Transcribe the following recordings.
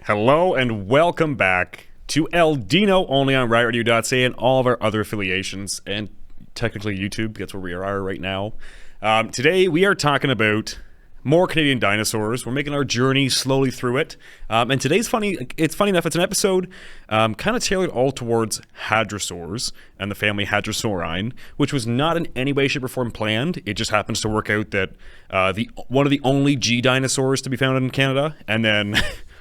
Hello and welcome back to Dino, only on RiotRadio.ca and all of our other affiliations, and technically YouTube. That's where we are right now. Today we are talking about more Canadian dinosaurs. We're making our journey slowly through it. And today's funny. It's funny enough. It's an episode kind of tailored all towards hadrosaurs and the family Hadrosaurine, which was not in any way, shape, or form planned. It just happens to work out that one of the only G dinosaurs to be found in Canada, and then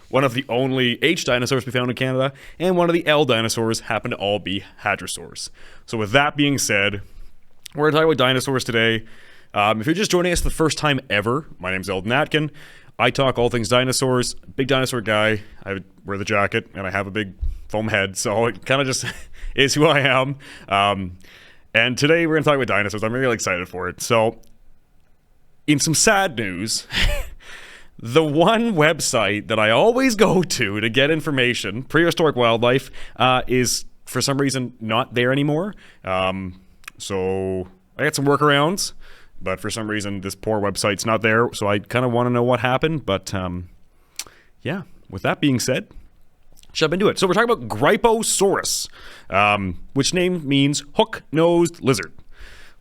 one of the only H dinosaurs to be found in Canada, and one of the L dinosaurs happen to all be hadrosaurs. So with that being said, we're going to talk about dinosaurs today. If you're just joining us for the first time ever, my name's Eldin. I talk all things dinosaurs. Big dinosaur guy. I wear the jacket, and I have a big foam head, so it kind of just is who I am. And today we're going to talk about dinosaurs. I'm really excited for it. So, in some sad news, the one website that I always go to get information, Prehistoric Wildlife, is for some reason not there anymore. So I got some workarounds, but for some reason this poor website's not there. So I kind of want to know what happened. But yeah, with that being said, jump into it. So we're talking about Gryposaurus, which name means hook-nosed lizard.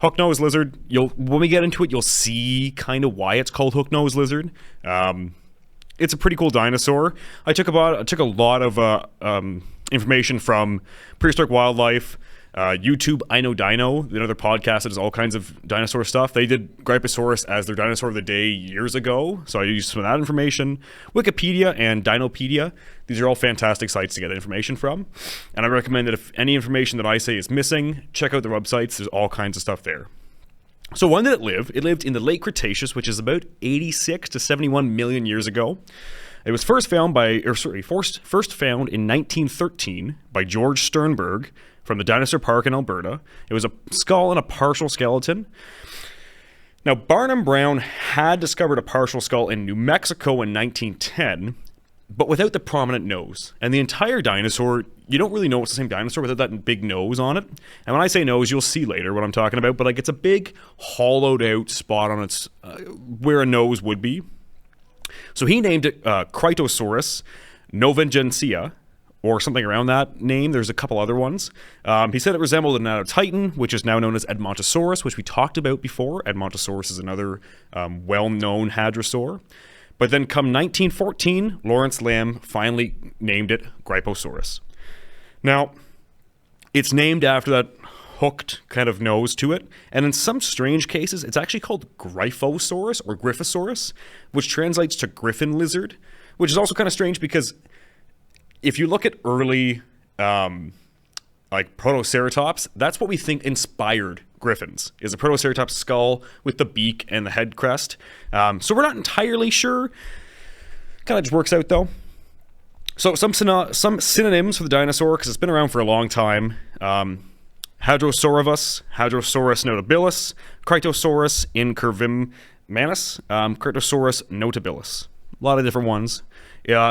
Hook-nosed lizard, when we get into it, you'll see kind of why it's called hook-nosed lizard. It's a pretty cool dinosaur. I took a lot of information from Prehistoric Wildlife, YouTube, I Know Dino, another podcast that does all kinds of dinosaur stuff. They did Gryposaurus as their dinosaur of the day years ago, so I used some of that information. Wikipedia and Dinopedia, these are all fantastic sites to get information from, and I recommend that if any information that I say is missing, check out the websites. There's all kinds of stuff there. So when did it live? It lived in the late Cretaceous, which is about 86 to 71 million years ago. It was first found in 1913 by George Sternberg from the Dinosaur Park in Alberta. It was a skull and a partial skeleton. Now, Barnum Brown had discovered a partial skull in New Mexico in 1910, but without the prominent nose. And the entire dinosaur, you don't really know it's the same dinosaur without that big nose on it. And when I say nose, you'll see later what I'm talking about, but like it's a big hollowed out spot on its where a nose would be. So he named it Crytosaurus novagensia, or something around that name. There's a couple other ones. He said it resembled an Titan, which is now known as Edmontosaurus, which we talked about before. Edmontosaurus is another well-known hadrosaur. But then come 1914, Lawrence Lamb finally named it Gryposaurus. Now, it's named after that hooked kind of nose to it, and in some strange cases, it's actually called Gryphosaurus or Gryphosaurus, which translates to griffin lizard, which is also kind of strange because if you look at early, like Protoceratops, that's what we think inspired griffins, is a Protoceratops skull with the beak and the head crest. So we're not entirely sure. Kind of just works out though. So some synonyms for the dinosaur, because it's been around for a long time. Hadrosaurus, Hadrosaurus notabilis, Crytosaurus incurvimanus, Crytosaurus notabilis. A lot of different ones.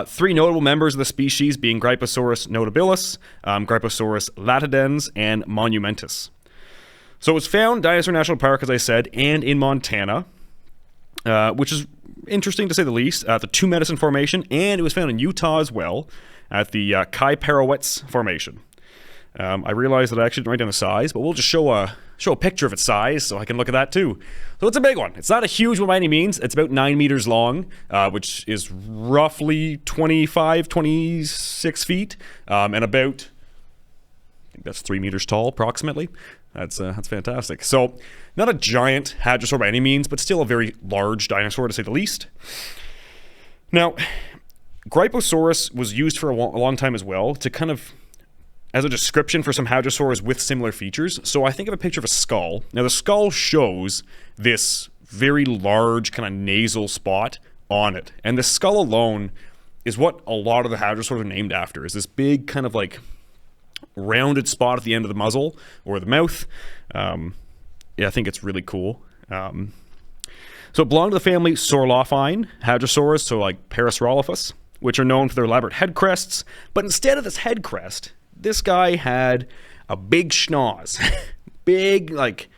Three notable members of the species being Gryposaurus notabilis, Gryposaurus latidens, and monumentus. So it was found Dinosaur National Park, as I said, and in Montana, which is interesting to say the least, at the Two Medicine Formation, and it was found in Utah as well, at the Kaiparowits Formation. I realized that I actually didn't write down the size, but we'll just show a picture of its size so I can look at that too. So it's a big one. It's not a huge one by any means. It's about 9 meters long, which is roughly 26 feet, and about, I think that's 3 meters tall approximately. That's fantastic. So not a giant hadrosaur by any means, but still a very large dinosaur to say the least. Now, Gryposaurus was used for a long time as well to kind of as a description for some hadrosaurs with similar features. So I think of a picture of a skull. Now the skull shows this very large kind of nasal spot on it. And the skull alone is what a lot of the hadrosaurs are named after, is this big kind of like rounded spot at the end of the muzzle or the mouth. Yeah, I think it's really cool. So it belonged to the family Saurolophine hadrosaurs, so like Parasaurolophus, which are known for their elaborate head crests. But instead of this head crest, this guy had a big schnoz. Big, like,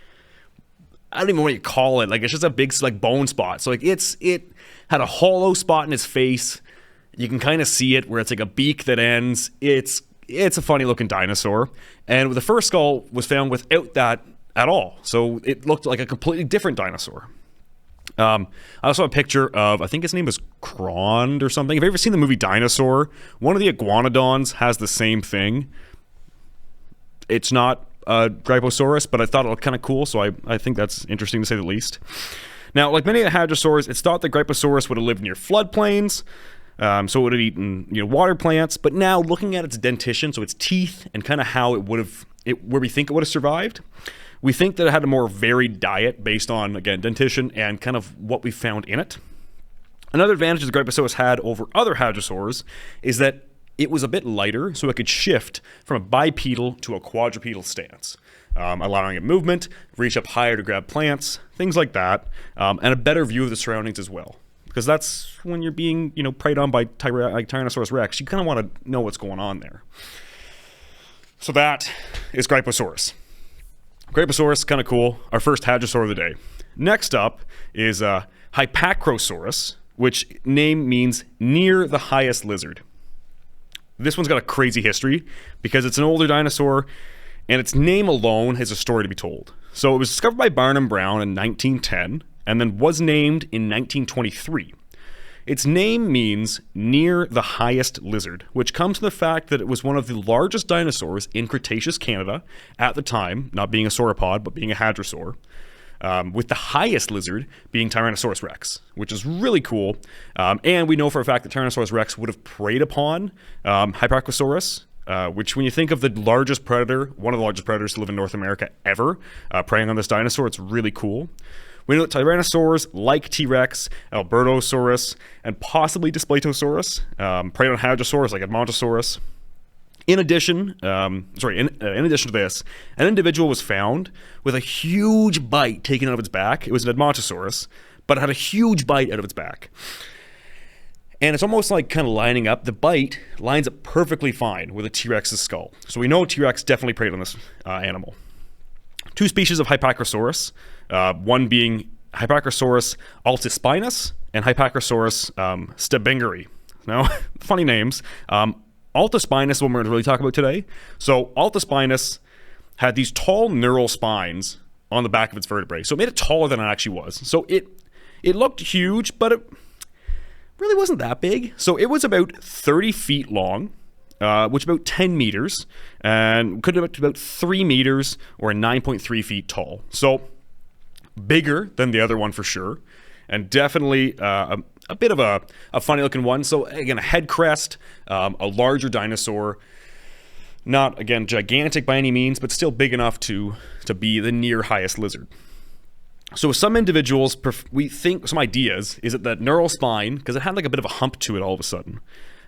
I don't even know what you call it. Like, it's just a big, like, bone spot. So, like, it had a hollow spot in its face. You can kind of see it where it's like a beak that ends. It's a funny looking dinosaur. And the first skull was found without that at all. So it looked like a completely different dinosaur. I also have a picture of, I think his name is Krond or something. Have you ever seen the movie Dinosaur? One of the iguanodons has the same thing. It's not Gryposaurus, but I thought it looked kind of cool, so I think that's interesting to say the least. Now, like many of the hadrosaurs, it's thought that Gryposaurus would have lived near floodplains, so it would have eaten water plants. But now, looking at its dentition, so its teeth, and kind of how it would have, where we think it would have survived, we think that it had a more varied diet based on, again, dentition and kind of what we found in it. Another advantage that Gryposaurus had over other hadrosaurs is that it was a bit lighter, so it could shift from a bipedal to a quadrupedal stance, allowing it movement, reach up higher to grab plants, things like that, and a better view of the surroundings as well. Because that's when you're being, preyed on by Tyrannosaurus Rex, you kind of want to know what's going on there. So that is Gryposaurus. Gryposaurus, kind of cool. Our first hadrosaur of the day. Next up is Hypacrosaurus, which name means near the highest lizard. This one's got a crazy history because it's an older dinosaur, and its name alone has a story to be told. So it was discovered by Barnum Brown in 1910, and then was named in 1923. Its name means near the highest lizard, which comes from the fact that it was one of the largest dinosaurs in Cretaceous Canada at the time, not being a sauropod, but being a hadrosaur, with the highest lizard being Tyrannosaurus Rex, which is really cool. And we know for a fact that Tyrannosaurus Rex would have preyed upon Hypacrosaurus, which when you think of the largest predator, one of the largest predators to live in North America ever, preying on this dinosaur, it's really cool. We know that Tyrannosaurs, like T-Rex, Albertosaurus, and possibly Displetosaurus, preyed on hadrosaurs like Edmontosaurus. In addition to this, an individual was found with a huge bite taken out of its back. It was an Edmontosaurus, but it had a huge bite out of its back. And it's almost like kind of lining up. The bite lines up perfectly fine with a T-Rex's skull. So we know T-Rex definitely preyed on this animal. Two species of Hypacrosaurus, one being Hypacrosaurus altispinus and Hypacrosaurus stebingeri. Now, funny names. Altispinus is what we're going to really talk about today. So altispinus had these tall neural spines on the back of its vertebrae. So it made it taller than it actually was. So it looked huge, but it really wasn't that big. So it was about 30 feet long, which is about 10 meters, and could have been about 3 meters or 9.3 feet tall. So bigger than the other one for sure, and definitely a bit of a funny looking one. So again, a head crest, a larger dinosaur, not again gigantic by any means, but still big enough to be the near highest lizard. So some individuals, we think some ideas is that neural spine, because it had like a bit of a hump to it all of a sudden,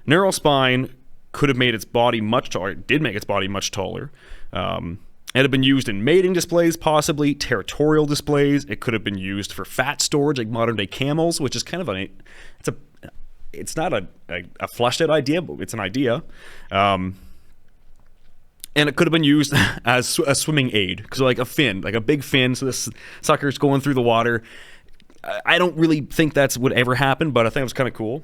neural spine could have made its body much taller. It did make its body much taller. It had been used in mating displays, possibly territorial displays. It could have been used for fat storage, like modern day camels, which is kind of it's not a fleshed out idea, but it's an idea. And it could have been used as a swimming aid, because like a fin, like a big fin, so this sucker's going through the water. I don't really think that's would ever happen, but I think it was kind of cool.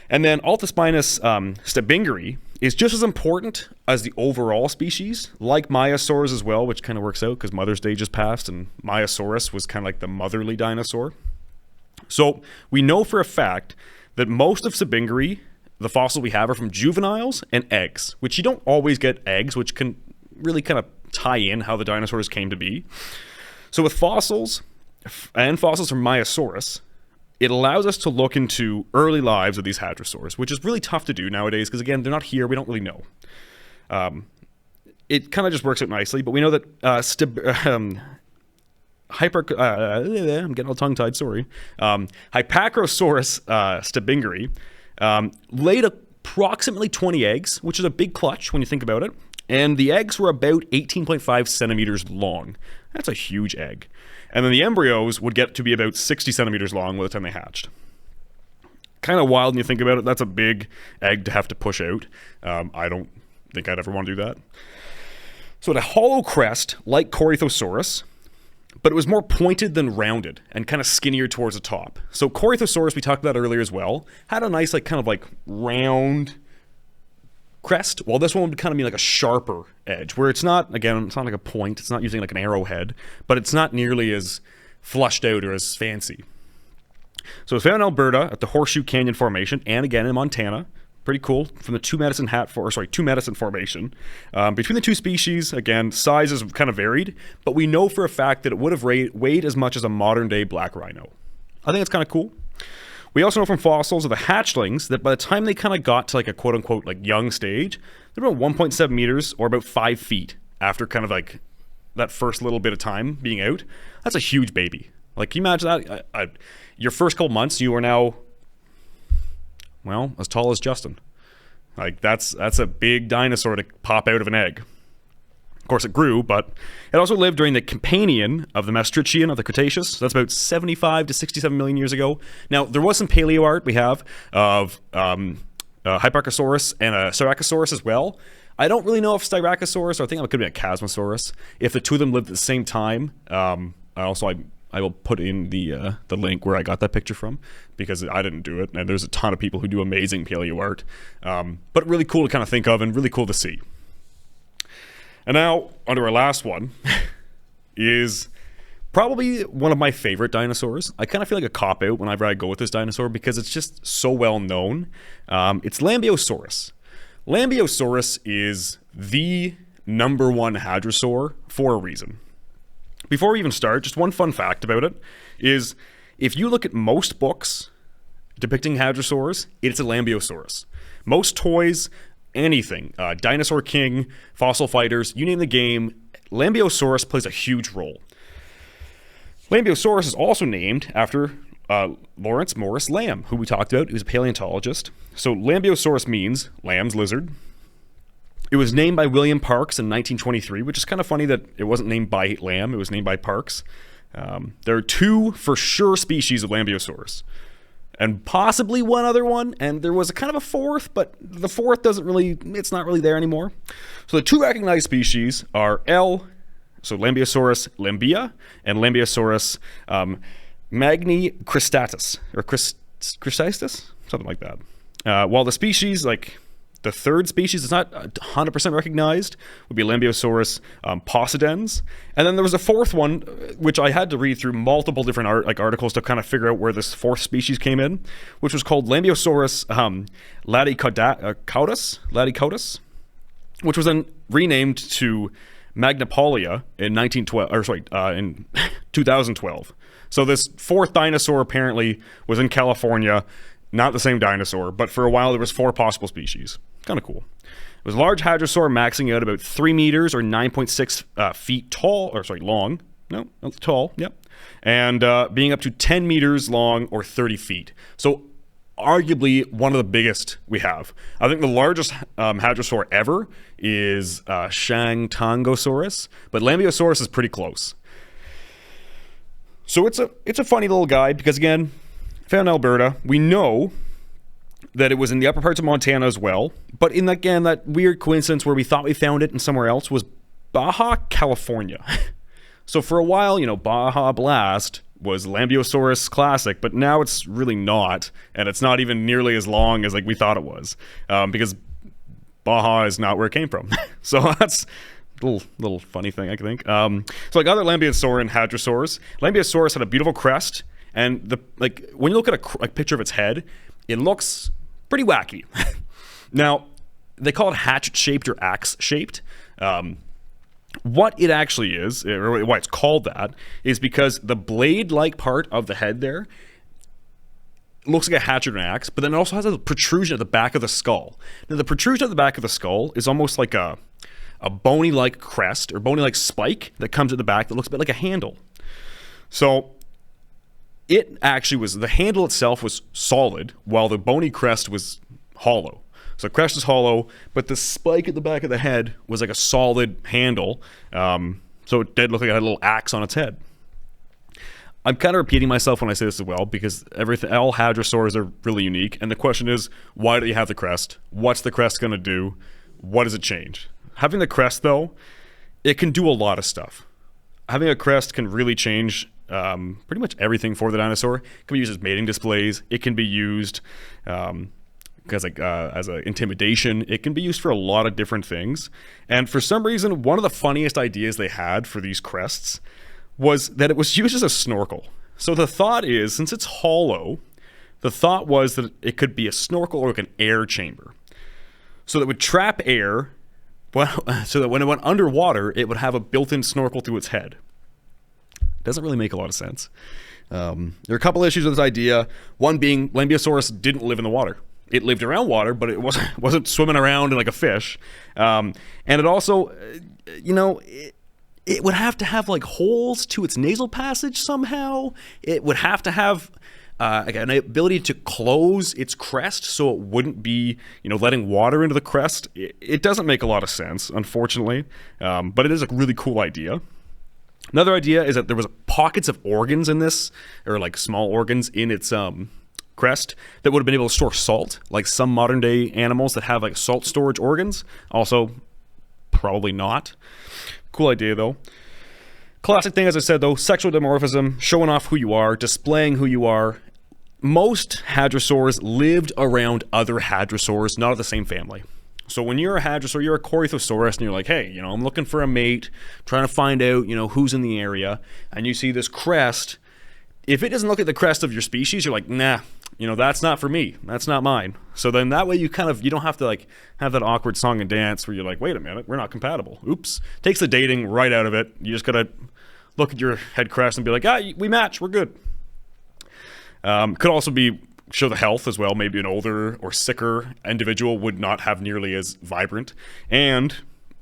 And then Altispinus stebingeri is just as important as the overall species, like Maiasaurus as well, which kind of works out because Mother's Day just passed, and Maiasaurus was kind of like the motherly dinosaur. So we know for a fact that most of stebingeri, the fossils we have, are from juveniles and eggs, which you don't always get eggs, which can really kind of tie in how the dinosaurs came to be. So with fossils, and fossils from Maiasaurus, it allows us to look into early lives of these hadrosaurs, which is really tough to do nowadays because, again, they're not here. We don't really know. It kind of just works out nicely, but we know that I'm getting all tongue-tied, sorry. Hypacrosaurus stebingeri laid approximately 20 eggs, which is a big clutch when you think about it, and the eggs were about 18.5 centimeters long. That's a huge egg. And then the embryos would get to be about 60 centimeters long by the time they hatched. Kind of wild when you think about it. That's a big egg to have to push out. I don't think I'd ever want to do that. So it had a hollow crest like Corythosaurus, but it was more pointed than rounded and kind of skinnier towards the top. So Corythosaurus, we talked about earlier as well, had a nice kind of round crest, while this one would kind of be like a sharper edge, where it's not, again, it's not like a point, it's not using like an arrowhead, but it's not nearly as flushed out or as fancy. So it's found in Alberta at the Horseshoe Canyon Formation, and again in Montana. Pretty cool, from the Two Medicine Formation. Between the two species, again, size is kind of varied, but we know for a fact that it would have weighed as much as a modern-day black rhino. I think it's kind of cool. We also know from fossils of the hatchlings that by the time they kind of got to like a quote-unquote like young stage, they're about 1.7 meters or about 5 feet after kind of like that first little bit of time being out. That's a huge baby. Like, can you imagine that? Your first couple months, you are now, well, as tall as Justin. Like, that's a big dinosaur to pop out of an egg. Of course, it grew, but it also lived during the Campanian of the Maastrichtian of the Cretaceous. So that's about 75 to 67 million years ago. Now, there was some paleo art we have of Hypacrosaurus and a Styracosaurus as well. I don't really know if Styracosaurus, or I think it could be a Chasmosaurus, if the two of them lived at the same time. I will put in the link where I got that picture from, because I didn't do it, and there's a ton of people who do amazing paleo art. But really cool to kind of think of and really cool to see. And now, onto our last one, is probably one of my favorite dinosaurs. I kind of feel like a cop-out whenever I go with this dinosaur because it's just so well known. It's Lambeosaurus. Lambeosaurus is the #1 hadrosaur for a reason. Before we even start, just one fun fact about it is if you look at most books depicting hadrosaurs, it's a Lambeosaurus. Most toys, anything, Dinosaur King, Fossil Fighters, you name the game, Lambeosaurus plays a huge role. Lambeosaurus is also named after Lawrence Morris Lamb, who we talked about. He was a paleontologist. So Lambeosaurus means lamb's lizard. It was named by William Parks in 1923, which is kind of funny that it wasn't named by Lamb, it was named by Parks. There are 2 for sure species of Lambeosaurus, and possibly one other one, and there was a kind of a 4th, but the 4th it's not really there anymore. So the 2 recognized species are so Lambeosaurus lambea and Lambeosaurus magnicristatus, or cristatus, something like that. While the species, like the 3rd species is not 100% recognized, would be Lambeosaurus possidens. And then there was a 4th one, which I had to read through multiple different articles to kind of figure out where this 4th species came in, which was called Lambeosaurus laticautus, which was then renamed to Magnipolia in in 2012. So this 4th dinosaur apparently was in California. Not the same dinosaur, but for a while there was 4 possible species. Kind of cool. It was a large hadrosaur maxing out about 3 meters or 9.6 feet long. No, tall, yep. And being up to 10 meters long or 30 feet. So arguably one of the biggest we have. I think the largest hadrosaur ever is Shantangosaurus, but Lambeosaurus is pretty close. So it's a funny little guy because, again, found in Alberta. We know that it was in the upper parts of Montana as well. But that weird coincidence where we thought we found it in somewhere else was Baja, California. So for a while, Baja Blast was Lambeosaurus classic, but now it's really not. And it's not even nearly as long as we thought it was. Because Baja is not where it came from. So that's a little funny thing, I think. So like other Lambeosauran hadrosaurs, Lambeosaurus had a beautiful crest. And when you look at a picture of its head, it looks pretty wacky. Now, they call it hatchet-shaped or axe-shaped. What it actually is, or why it's called that, is because the blade-like part of the head there looks like a hatchet or an axe, but then it also has a protrusion at the back of the skull. Now, the protrusion at the back of the skull is almost like a bony-like crest or bony-like spike that comes at the back that looks a bit like a handle. So it actually was, the handle itself was solid, while the bony crest was hollow. So the crest is hollow, but the spike at the back of the head was like a solid handle. So it did look like it had a little axe on its head. I'm kind of repeating myself when I say this as well, because all hadrosaurs are really unique. And the question is, why do you have the crest? What's the crest going to do? What does it change? Having the crest, though, it can do a lot of stuff. having a crest can really change pretty much everything for the dinosaur. It can be used as mating displays. It can be used as an intimidation. It can be used for a lot of different things. And for some reason, one of the funniest ideas they had for these crests was that it was used as a snorkel. So the thought is, since it's hollow, the thought was that it could be a snorkel or like an air chamber. So that it would trap air, so that when it went underwater, it would have a built-in snorkel through its head. Doesn't really make a lot of sense. There are a couple issues with this idea. One being, Lambeosaurus didn't live in the water. It lived around water, but it wasn't swimming around like a fish. And it also, it would have to have like holes to its nasal passage somehow. It would have to have an ability to close its crest so it wouldn't be, letting water into the crest. It doesn't make a lot of sense, unfortunately, but it is a really cool idea. Another idea is that there was pockets of organs in this, or like small organs in its crest that would have been able to store salt, like some modern day animals that have like salt storage organs. Also, probably not. Cool idea though. Classic thing, as I said though, sexual dimorphism, showing off who you are, displaying who you are. Most hadrosaurs lived around other hadrosaurs, not of the same family. So when you're a hadrosaur, you're a Corythosaurus, and you're like, hey, I'm looking for a mate, trying to find out, who's in the area, and you see this crest. If it doesn't look like the crest of your species, you're like, nah, that's not for me. That's not mine. So then that way you don't have to like have that awkward song and dance where you're like, wait a minute, we're not compatible. Oops. Takes the dating right out of it. You just gotta look at your head crest and be like, we match, we're good. Could also be show the health as well. Maybe an older or sicker individual would not have nearly as vibrant. And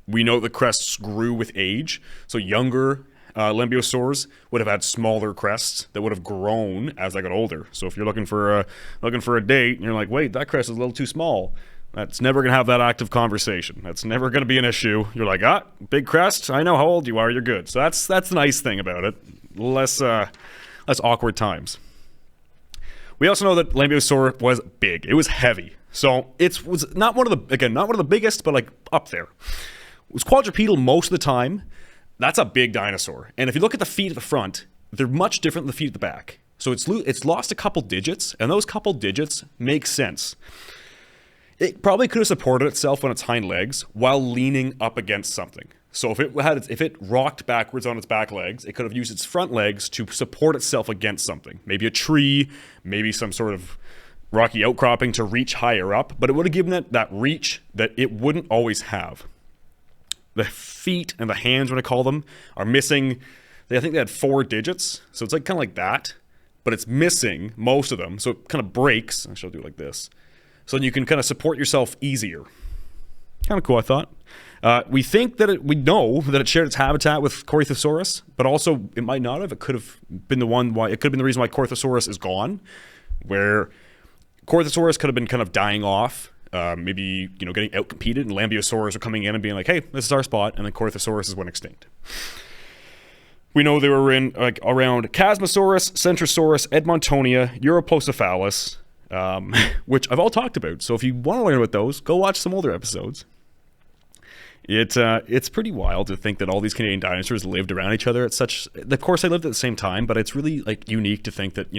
we know the crests grew with age. So younger Lambeosaurs would have had smaller crests that would have grown as they got older. So if you're looking for a date and you're like, wait, that crest is a little too small, that's never going to have that active conversation. That's never going to be an issue. You're like, big crest, I know how old you are, you're good. So that's the nice thing about it. Less awkward times. We also know that Lambeosaurus was big. It was heavy. So it was not one of the biggest, but like up there. It was quadrupedal most of the time. That's a big dinosaur. And if you look at the feet at the front, they're much different than the feet at the back. So it's lost a couple digits, and those couple digits make sense. It probably could have supported itself on its hind legs while leaning up against something. So if it rocked backwards on its back legs, it could have used its front legs to support itself against something. Maybe a tree, maybe some sort of rocky outcropping to reach higher up, but it would have given it that reach that it wouldn't always have. The feet and the hands, when I call them, are missing. I think they had 4 digits, so it's like kind of like that, but it's missing most of them, so it kind of breaks. Actually, I'll do it like this. So then you can kind of support yourself easier. Kind of cool, I thought. We know that it shared its habitat with Corythosaurus, but also it might not have. It could have been the reason why Corythosaurus is gone, where Corythosaurus could have been kind of dying off, maybe getting outcompeted, and Lambeosaurus are coming in and being like, hey, this is our spot, and then Corythosaurus went extinct. We know they were in around Chasmosaurus, Centrosaurus, Edmontonia, Europocephalus, which I've all talked about. So if you want to learn about those, go watch some older episodes. It's pretty wild to think that all these Canadian dinosaurs lived around each other at such. Of course, they lived at the same time, but it's really unique to think that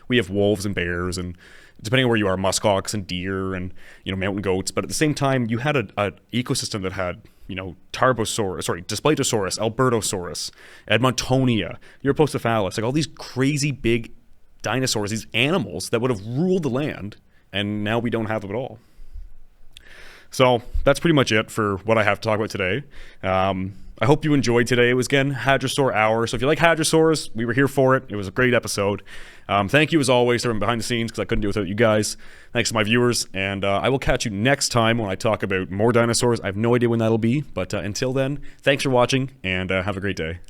we have wolves and bears, and depending on where you are, muskox and deer and mountain goats. But at the same time, you had an ecosystem that had Displatosaurus, Albertosaurus, Edmontonia, Europocephalus, all these crazy big dinosaurs, these animals that would have ruled the land, and now we don't have them at all. So that's pretty much it for what I have to talk about today. I hope you enjoyed today. It was, again, Hadrosaur Hour. So if you like hadrosaurs, we were here for it. It was a great episode. Thank you, as always, for everyone behind the scenes, because I couldn't do it without you guys. Thanks to my viewers. And I will catch you next time when I talk about more dinosaurs. I have no idea when that'll be. But until then, thanks for watching, and have a great day.